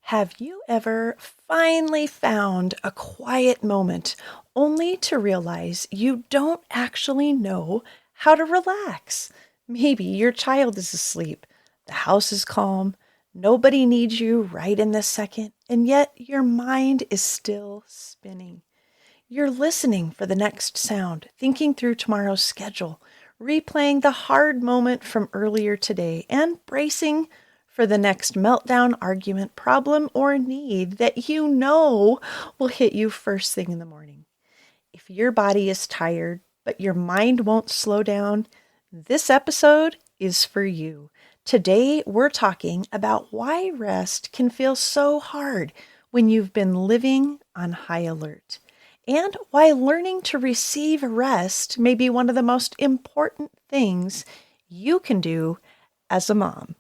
Have you ever finally found a quiet moment only to realize you don't actually know how to relax? Maybe your child is asleep, the house is calm, nobody needs you right in this second, and yet your mind is still spinning. You're listening for the next sound, thinking through tomorrow's schedule, replaying the hard moment from earlier today, and bracing for the next meltdown, argument, problem, or need that you know will hit you first thing in the morning. If your body is tired, but your mind won't slow down, this episode is for you. Today, we're talking about why rest can feel so hard when you've been living on high alert, and why learning to receive rest may be one of the most important things you can do as a mom.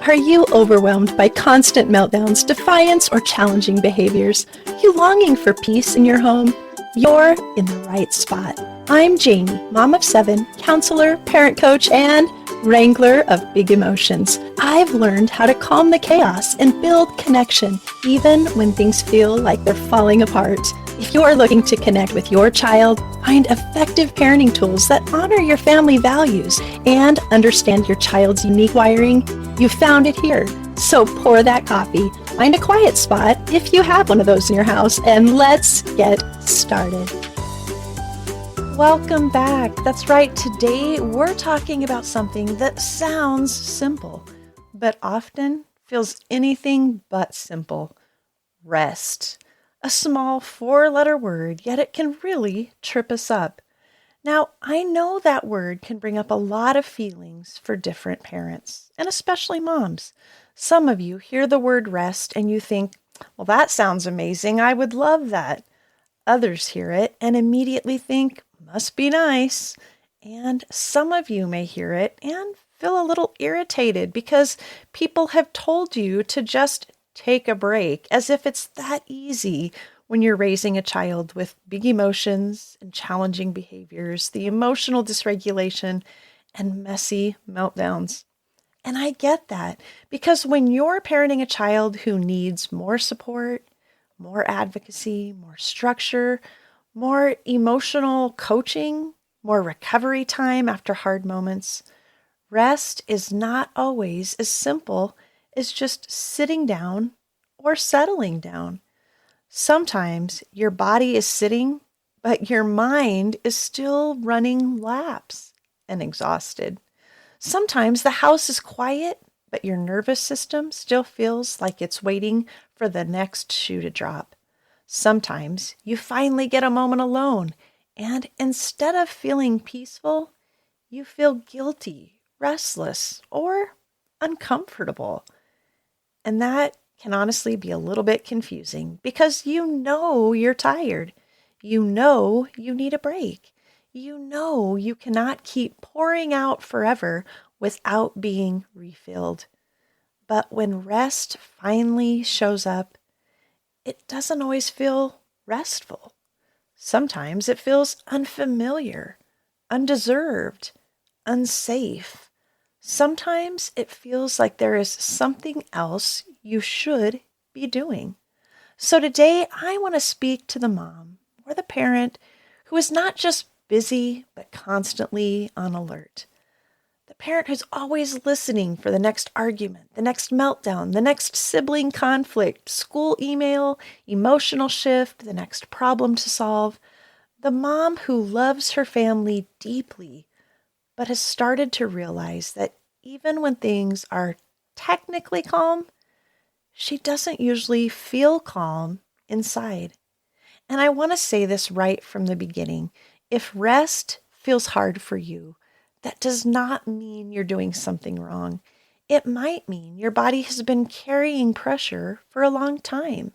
Are you overwhelmed by constant meltdowns, defiance, or challenging behaviors? Are you longing for peace in your home? You're in the right spot. I'm Jamie, mom of 7, counselor, parent coach, and wrangler of big emotions. I've learned how to calm the chaos and build connection, even when things feel like they're falling apart. If you're looking to connect with your child, find effective parenting tools that honor your family values, and understand your child's unique wiring, you found it here. So pour that coffee, find a quiet spot if you have one of those in your house, and let's get started. Welcome back. That's right. Today we're talking about something that sounds simple, but often feels anything but simple. Rest. A small 4-letter word, yet it can really trip us up. Now, I know that word can bring up a lot of feelings for different parents, and especially moms. Some of you hear the word rest and you think, well, that sounds amazing. I would love that. Others hear it and immediately think, must be nice. And some of you may hear it and feel a little irritated because people have told you to just take a break, as if it's that easy when you're raising a child with big emotions and challenging behaviors, the emotional dysregulation, and messy meltdowns. And I get that, because when you're parenting a child who needs more support, more advocacy, more structure, more emotional coaching, more recovery time after hard moments, rest is not always as simple as just sitting down or settling down. Sometimes your body is sitting, but your mind is still running laps and exhausted. Sometimes the house is quiet, but your nervous system still feels like it's waiting for the next shoe to drop. Sometimes you finally get a moment alone, and instead of feeling peaceful, you feel guilty, restless, or uncomfortable. And that can honestly be a little bit confusing because you know you're tired. You know you need a break. You know you cannot keep pouring out forever without being refilled. But when rest finally shows up, it doesn't always feel restful. Sometimes it feels unfamiliar, undeserved, unsafe. Sometimes it feels like there is something else you should be doing. So today I want to speak to the mom or the parent who is not just busy, but constantly on alert. The parent who's always listening for the next argument, the next meltdown, the next sibling conflict, school email, emotional shift, the next problem to solve. The mom who loves her family deeply, but has started to realize that even when things are technically calm, she doesn't usually feel calm inside. And I want to say this right from the beginning. If rest feels hard for you, that does not mean you're doing something wrong. It might mean your body has been carrying pressure for a long time.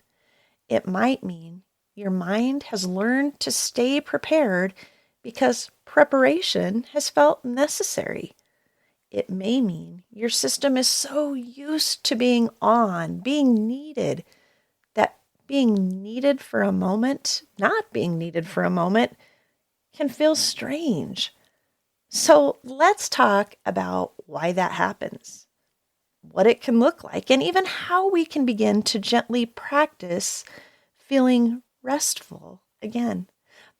It might mean your mind has learned to stay prepared because preparation has felt necessary. It may mean your system is so used to being on, being needed, that being needed for a moment, not being needed for a moment, can feel strange. So let's talk about why that happens. what it can look like, and even how we can begin to gently practice feeling restful again.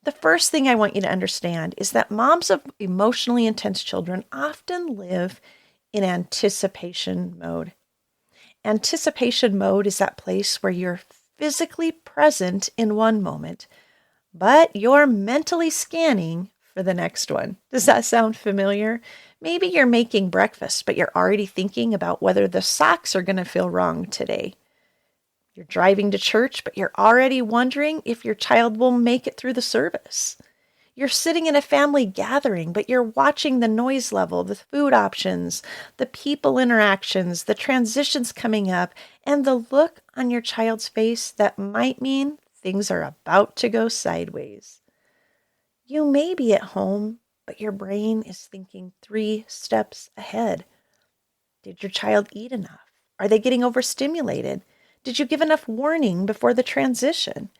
The first thing I want you to understand is that moms of emotionally intense children often live in anticipation mode. Anticipation mode is that place where you're physically present in one moment, but you're mentally scanning for the next one. Does that sound familiar? Maybe you're making breakfast, but you're already thinking about whether the socks are going to feel wrong today. You're driving to church, but you're already wondering if your child will make it through the service. You're sitting in a family gathering, but you're watching the noise level, the food options, the people interactions, the transitions coming up, and the look on your child's face that might mean things are about to go sideways. You may be at home, but your brain is thinking 3 steps ahead. Did your child eat enough? Are they getting overstimulated? Did you give enough warning before the transition?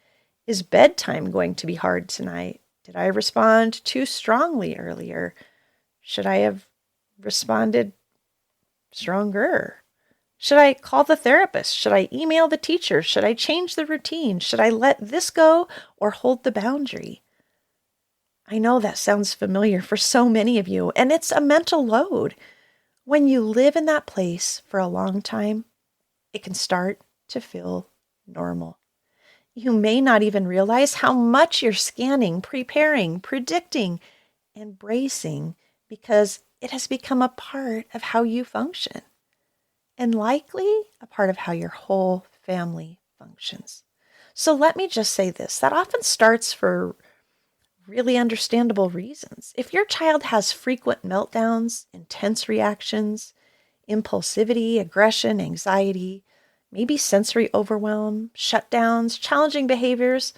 Is bedtime going to be hard tonight? Did I respond too strongly earlier? Should I have responded stronger? Should I call the therapist? Should I email the teacher? Should I change the routine? Should I let this go or hold the boundary? I know that sounds familiar for so many of you, and it's a mental load. When you live in that place for a long time, it can start to feel normal. You may not even realize how much you're scanning, preparing, predicting, and bracing because it has become a part of how you function and likely a part of how your whole family functions. So let me just say this, that often starts for really understandable reasons. If your child has frequent meltdowns, intense reactions, impulsivity, aggression, anxiety, maybe sensory overwhelm, shutdowns, challenging behaviors,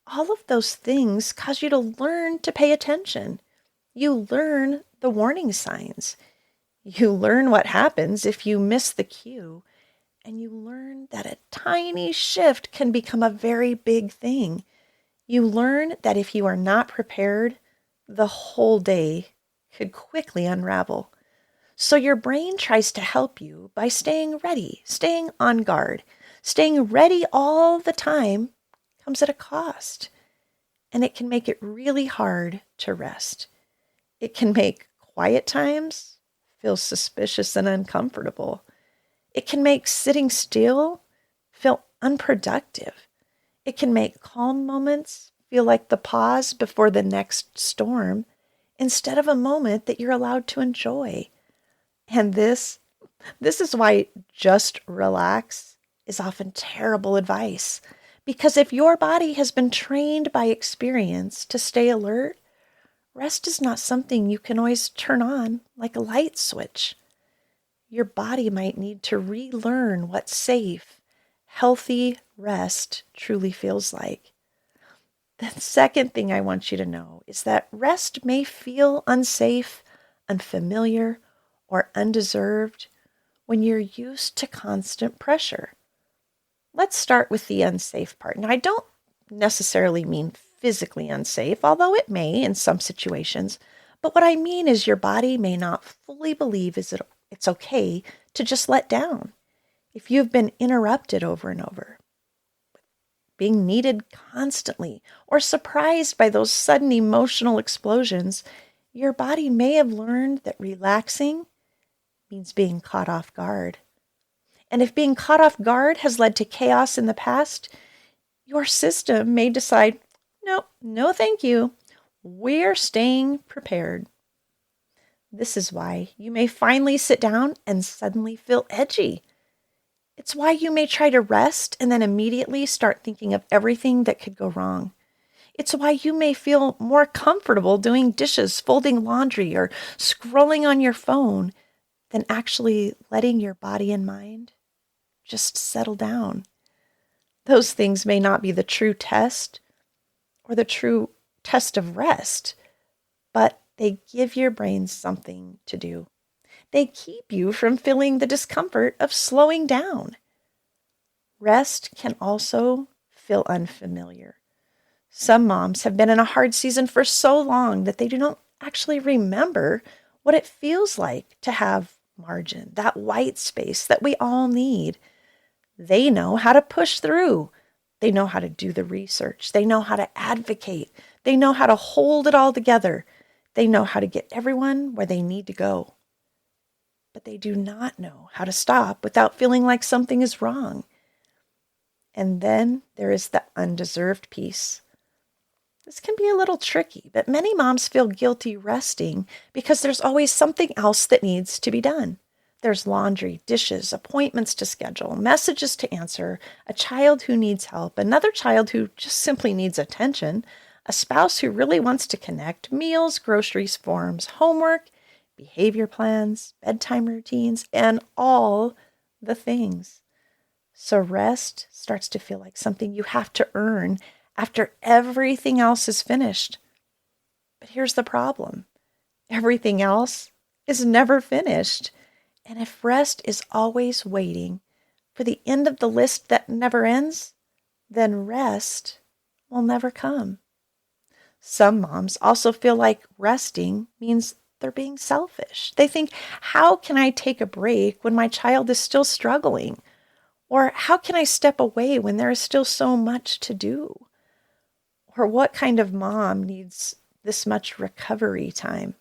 all of those things cause you to learn to pay attention. You learn the warning signs. You learn what happens if you miss the cue. And you learn that a tiny shift can become a very big thing. You learn that if you are not prepared, the whole day could quickly unravel. So your brain tries to help you by staying ready, staying on guard. Staying ready all the time comes at a cost, and it can make it really hard to rest. It can make quiet times feel suspicious and uncomfortable. It can make sitting still feel unproductive. It can make calm moments feel like the pause before the next storm instead of a moment that you're allowed to enjoy. And this is why just relax is often terrible advice. Because if your body has been trained by experience to stay alert, rest is not something you can always turn on like a light switch. Your body might need to relearn what safe, healthy rest truly feels like. The second thing I want you to know is that rest may feel unsafe, unfamiliar, or undeserved when you're used to constant pressure. Let's start with the unsafe part. Now, I don't necessarily mean physically unsafe, although it may in some situations. But what I mean is your body may not fully believe it's okay to just let down. If you've been interrupted over and over, being needed constantly, or surprised by those sudden emotional explosions, your body may have learned that relaxing means being caught off guard. And if being caught off guard has led to chaos in the past, your system may decide, no, thank you. We're staying prepared. This is why you may finally sit down and suddenly feel edgy. It's why you may try to rest and then immediately start thinking of everything that could go wrong. It's why you may feel more comfortable doing dishes, folding laundry, or scrolling on your phone than actually letting your body and mind just settle down. Those things may not be the true test or the true test of rest, but they give your brain something to do. They keep you from feeling the discomfort of slowing down. Rest can also feel unfamiliar. Some moms have been in a hard season for so long that they do not actually remember what it feels like to have margin, that white space that we all need. They know how to push through. They know how to do the research. They know how to advocate. They know how to hold it all together. They know how to get everyone where they need to go. But they do not know how to stop without feeling like something is wrong. And then there is the undeserved piece. This can be a little tricky, but many moms feel guilty resting because there's always something else that needs to be done. There's laundry, dishes, appointments to schedule, messages to answer, a child who needs help, another child who just simply needs attention, a spouse who really wants to connect, meals, groceries, forms, homework, behavior plans, bedtime routines, and all the things. So rest starts to feel like something you have to earn after everything else is finished. But here's the problem. Everything else is never finished. And if rest is always waiting for the end of the list that never ends, then rest will never come. Some moms also feel like resting means they're being selfish. They think, how can I take a break when my child is still struggling? Or how can I step away when there is still so much to do? Or what kind of mom needs this much recovery time?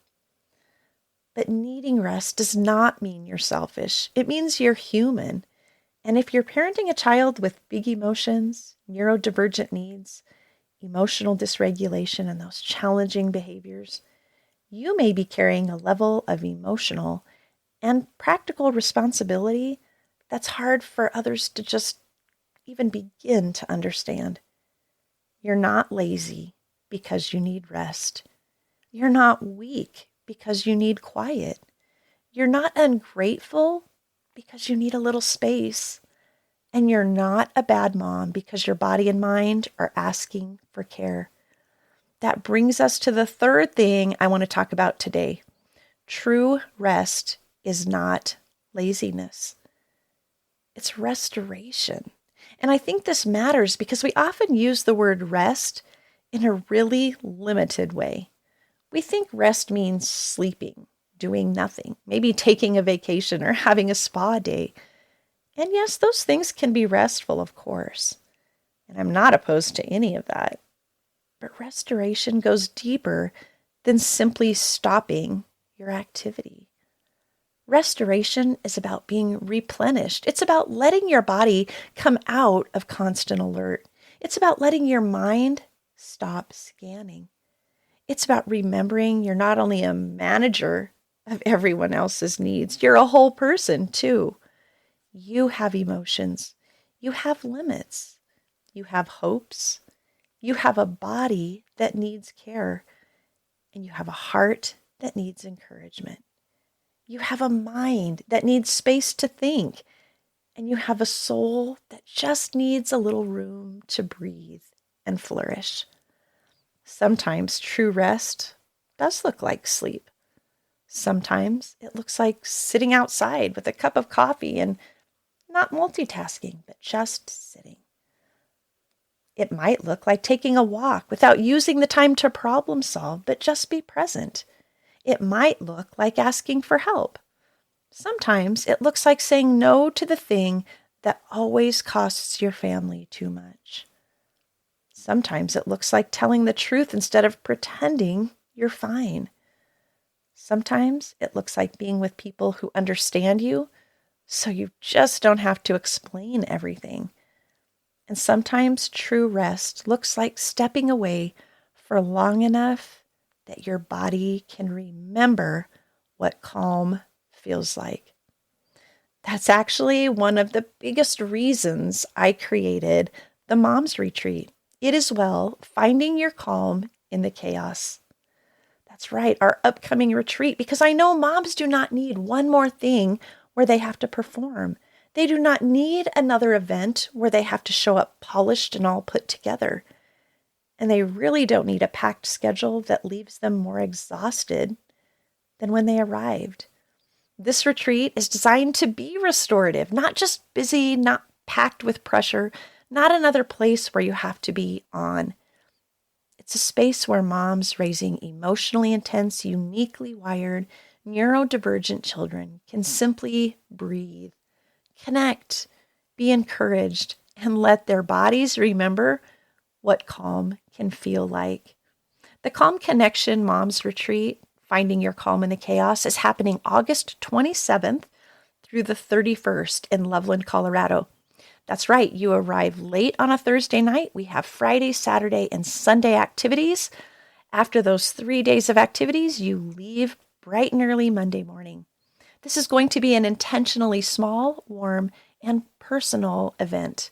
But needing rest does not mean you're selfish. It means you're human. And if you're parenting a child with big emotions, neurodivergent needs, emotional dysregulation, and those challenging behaviors, you may be carrying a level of emotional and practical responsibility that's hard for others to just even begin to understand. You're not lazy because you need rest. You're not weak because you need quiet. You're not ungrateful because you need a little space. And you're not a bad mom because your body and mind are asking for care. That brings us to the third thing I want to talk about today. True rest is not laziness. It's restoration. And I think this matters because we often use the word rest in a really limited way. We think rest means sleeping, doing nothing, maybe taking a vacation or having a spa day. And yes, those things can be restful, of course. And I'm not opposed to any of that. But restoration goes deeper than simply stopping your activity. Restoration is about being replenished. It's about letting your body come out of constant alert. It's about letting your mind stop scanning. It's about remembering you're not only a manager of everyone else's needs, you're a whole person too. You have emotions. You have limits. You have hopes. You have a body that needs care. And you have a heart that needs encouragement. You have a mind that needs space to think. And you have a soul that just needs a little room to breathe and flourish. Sometimes true rest does look like sleep. Sometimes it looks like sitting outside with a cup of coffee and not multitasking, but just sitting. It might look like taking a walk without using the time to problem solve, but just be present. It might look like asking for help. Sometimes it looks like saying no to the thing that always costs your family too much. Sometimes it looks like telling the truth instead of pretending you're fine. Sometimes it looks like being with people who understand you, so you just don't have to explain everything. And sometimes true rest looks like stepping away for long enough that your body can remember what calm feels like. That's actually one of the biggest reasons I created the Mom's Retreat. It is finding your calm in the chaos. That's right, our upcoming retreat, because I know moms do not need one more thing where they have to perform. They do not need another event where they have to show up polished and all put together. And they really don't need a packed schedule that leaves them more exhausted than when they arrived. This retreat is designed to be restorative, not just busy, not packed with pressure, not another place where you have to be on. It's a space where moms raising emotionally intense, uniquely wired, Neurodivergent children can simply breathe, connect, be encouraged, and let their bodies remember what calm can feel like. The Calm Connection Moms Retreat, Finding Your Calm in the Chaos, is happening August 27th through the 31st in Loveland, Colorado. That's right, you arrive late on a Thursday night. We have Friday, Saturday, and Sunday activities. After those 3 days of activities, you leave bright and early Monday morning. This is going to be an intentionally small, warm, and personal event.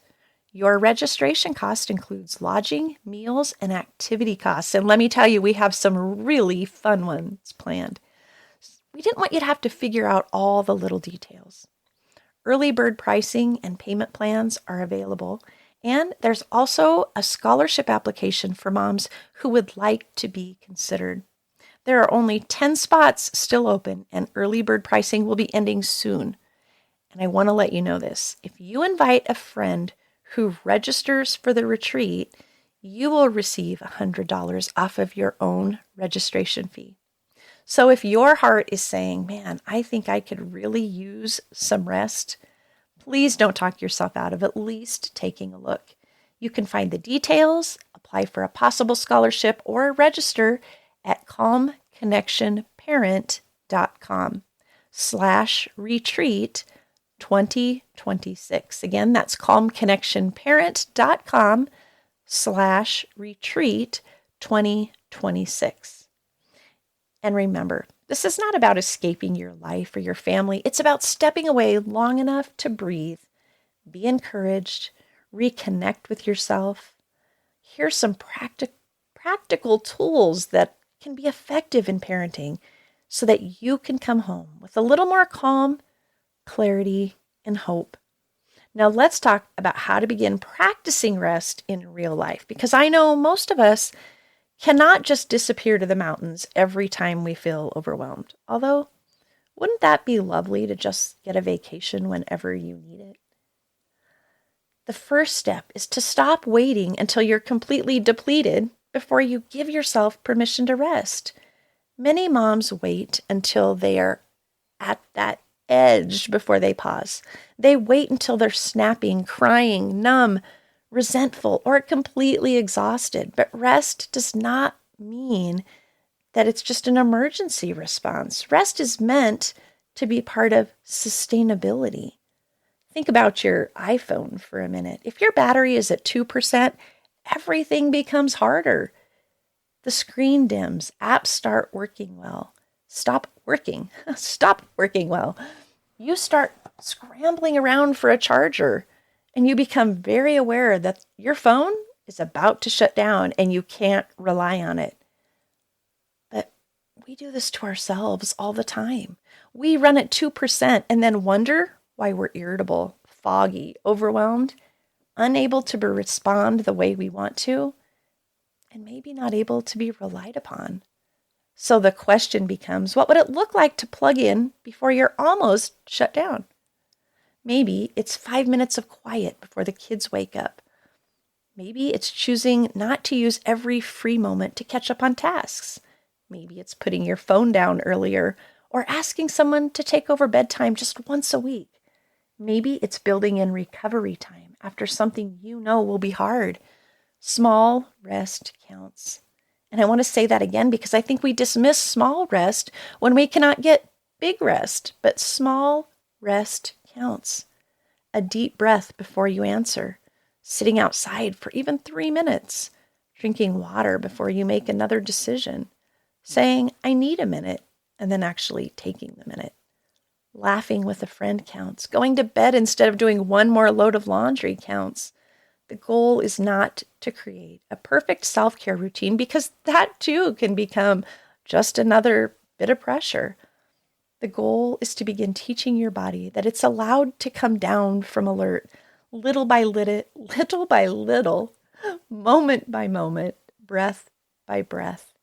Your registration cost includes lodging, meals, and activity costs. And let me tell you, we have some really fun ones planned. We didn't want you to have to figure out all the little details. Early bird pricing and payment plans are available. And there's also a scholarship application for moms who would like to be considered. There are only 10 spots still open, and early bird pricing will be ending soon. And I want to let you know this. If you invite a friend who registers for the retreat, you will receive $100 off of your own registration fee. So if your heart is saying, man, I think I could really use some rest, please don't talk yourself out of at least taking a look. You can find the details, apply for a possible scholarship, or register at calmconnectionparent.com/retreat 2026. Again, that's calmconnectionparent.com/retreat 2026. And remember, this is not about escaping your life or your family. It's about stepping away long enough to breathe, be encouraged, reconnect with yourself. Here's some practical tools that can be effective in parenting so that you can come home with a little more calm, clarity, and hope. Now let's talk about how to begin practicing rest in real life, because I know most of us cannot just disappear to the mountains every time we feel overwhelmed. Although, wouldn't that be lovely to just get a vacation whenever you need it? The first step is to stop waiting until you're completely depleted before you give yourself permission to rest. Many moms wait until they are at that edge before they pause. They wait until they're snapping, crying, numb, resentful, or completely exhausted. But rest does not mean that it's just an emergency response. Rest is meant to be part of sustainability. Think about your iPhone for a minute. If your battery is at 2%, everything becomes harder. The screen dims, apps start working well. Stop working well. You start scrambling around for a charger, and you become very aware that your phone is about to shut down and you can't rely on it. But we do this to ourselves all the time. We run at 2% and then wonder why we're irritable, foggy, overwhelmed, unable to respond the way we want to, and maybe not able to be relied upon. So the question becomes, what would it look like to plug in before you're almost shut down? Maybe it's 5 minutes of quiet before the kids wake up. Maybe it's choosing not to use every free moment to catch up on tasks. Maybe it's putting your phone down earlier or asking someone to take over bedtime just once a week. Maybe it's building in recovery time after something you know will be hard. Small rest counts. And I want to say that again because I think we dismiss small rest when we cannot get big rest, but small rest counts. A deep breath before you answer, sitting outside for even 3 minutes, drinking water before you make another decision, saying, I need a minute, and then actually taking the minute. Laughing with a friend counts. Going to bed instead of doing one more load of laundry counts. The goal is not to create a perfect self-care routine because that too can become just another bit of pressure. The goal is to begin teaching your body that it's allowed to come down from alert little by little, moment by moment, breath by breath.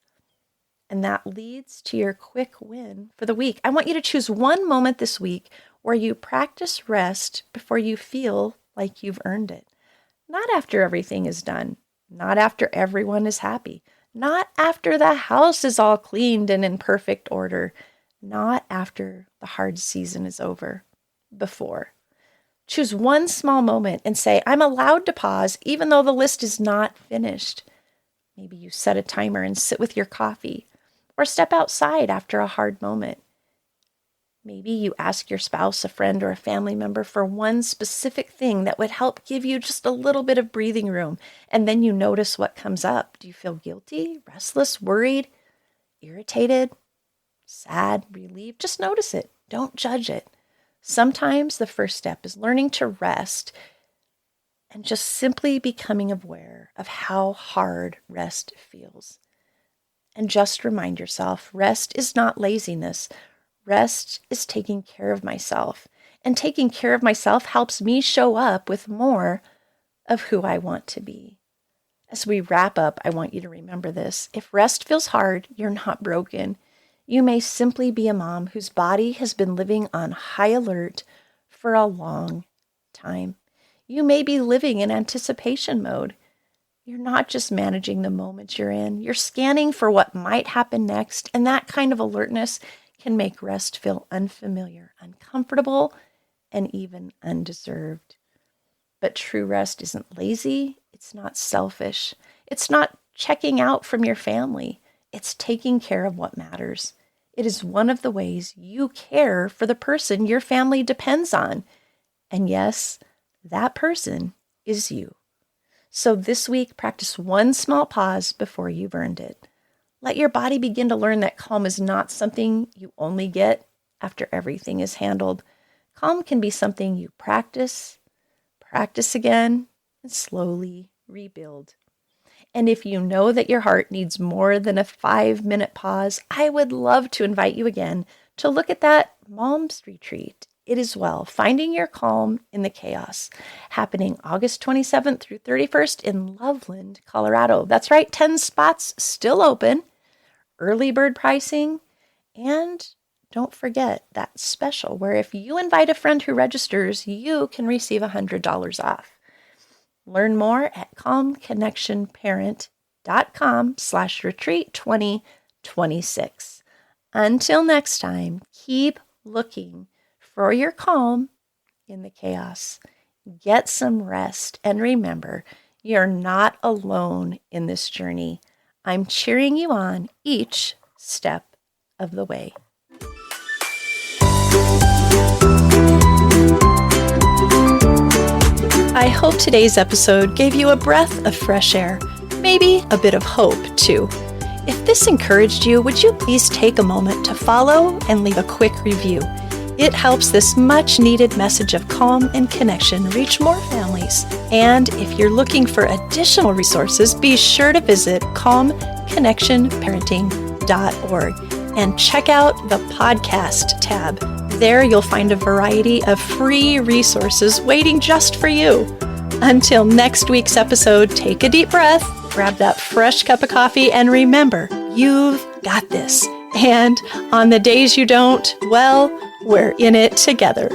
And that leads to your quick win for the week. I want you to choose one moment this week where you practice rest before you feel like you've earned it. Not after everything is done, not after everyone is happy, not after the house is all cleaned and in perfect order. not after the hard season is over, before. Choose one small moment and say, I'm allowed to pause even though the list is not finished. Maybe you set a timer and sit with your coffee, or step outside after a hard moment. Maybe you ask your spouse, a friend, or a family member for one specific thing that would help give you just a little bit of breathing room, and then you notice what comes up. Do you feel guilty, restless, worried, irritated, sad, relieved? Just notice it. Don't judge it. Sometimes the first step is learning to rest and just simply becoming aware of how hard rest feels. And just remind yourself, rest is not laziness. Rest is taking care of myself. And taking care of myself helps me show up with more of who I want to be. As we wrap up, I want you to remember this. If rest feels hard, you're not broken. You may simply be a mom whose body has been living on high alert for a long time. You may be living in anticipation mode. You're not just managing the moment you're in. You're scanning for what might happen next, and that kind of alertness can make rest feel unfamiliar, uncomfortable, and even undeserved. But true rest isn't lazy. It's not selfish. It's not checking out from your family. It's taking care of what matters. It is one of the ways you care for the person your family depends on. And yes, that person is you. So this week, practice one small pause before you've earned it. Let your body begin to learn that calm is not something you only get after everything is handled. Calm can be something you practice again, and slowly rebuild. And if you know that your heart needs more than a 5-minute pause, I would love to invite you again to look at that Mom's Retreat. It is well, finding your calm in the chaos, happening August 27th through 31st in Loveland, Colorado. That's right, 10 spots still open, early bird pricing, and don't forget that special where if you invite a friend who registers, you can receive $100 off. Learn more at calmconnectionparent.com/retreat2026. Until next time, keep looking for your calm in the chaos. Get some rest, and remember, you're not alone in this journey. I'm cheering you on each step of the way. I hope today's episode gave you a breath of fresh air, maybe a bit of hope too. If this encouraged you, would you please take a moment to follow and leave a quick review? It helps this much needed message of calm and connection reach more families. And if you're looking for additional resources, be sure to visit calmconnectionparenting.org and check out the podcast tab. There you'll find a variety of free resources waiting just for you. Until next week's episode, take a deep breath, grab that fresh cup of coffee, and remember, you've got this. And on the days you don't, well, we're in it together.